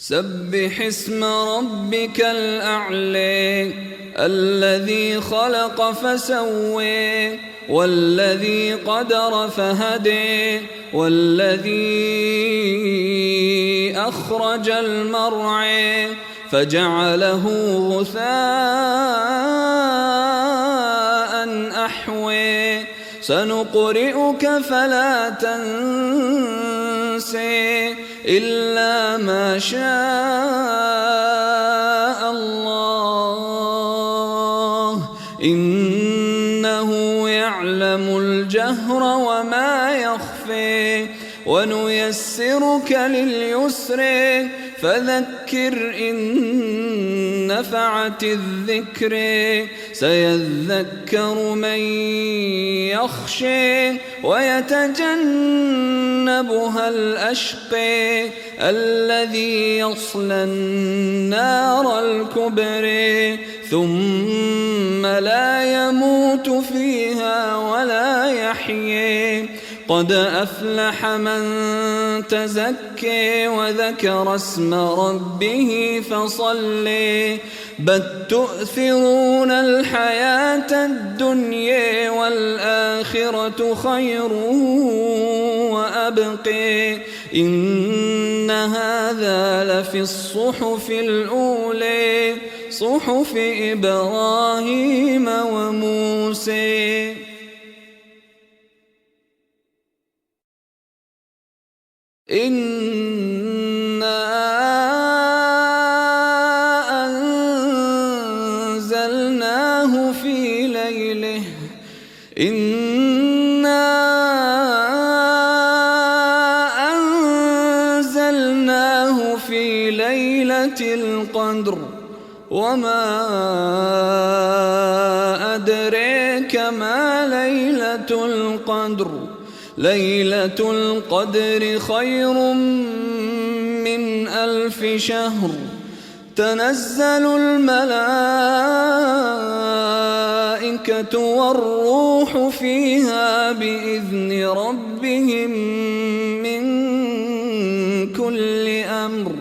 سبح اسم ربك الأعلى الذي خلق فسوى والذي قدر فهدى والذي أخرج المرعى فجعله غثاء أحوى سنقرئك فلا تنسى إلا ما شاء الله إنه يعلم الجهر وما يخفى ونيسرك لليسر فذكر إن نفعت الذكر سيذكر من يخشى ويتجنبها الأشقى الذي يصلى النار الكبرى ثم لا يموت فيها ولا يحيى قد أفلح من تزكى وذكر اسم ربه فصلى بل تؤثرون الحياة الدنيا والآخرة خير وأبقى إن هذا لفي الصحف الأولى صحف إبراهيم وموسى. إنا أنزلناه في ليلة القدر وما أدريك ما ليلة القدر ليلة القدر خير من 1000 شهر تنزل الملائكة والروح فيها بإذن ربهم من كل أمر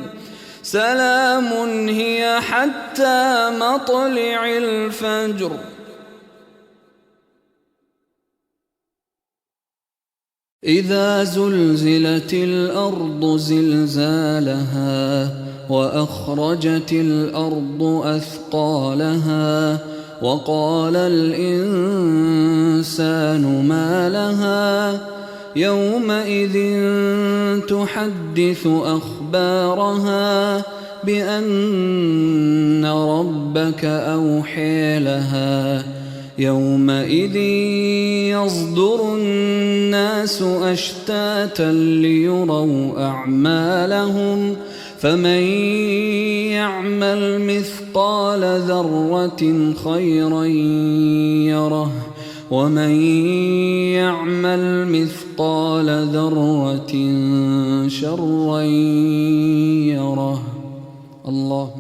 سلام هي حتى مطلع الفجر. إذا زلزلت الأرض زلزالها وأخرجت الأرض أثقالها وقال الإنسان ما لها يومئذ تحدث أخبارها بأن ربك أوحى لها يومئذ يصدر الناس أشتاتا ليروا أعمالهم فمن يعمل مثقال ذرة خيرا يره ومن يعمل مثقال ذرة شرا يره. الله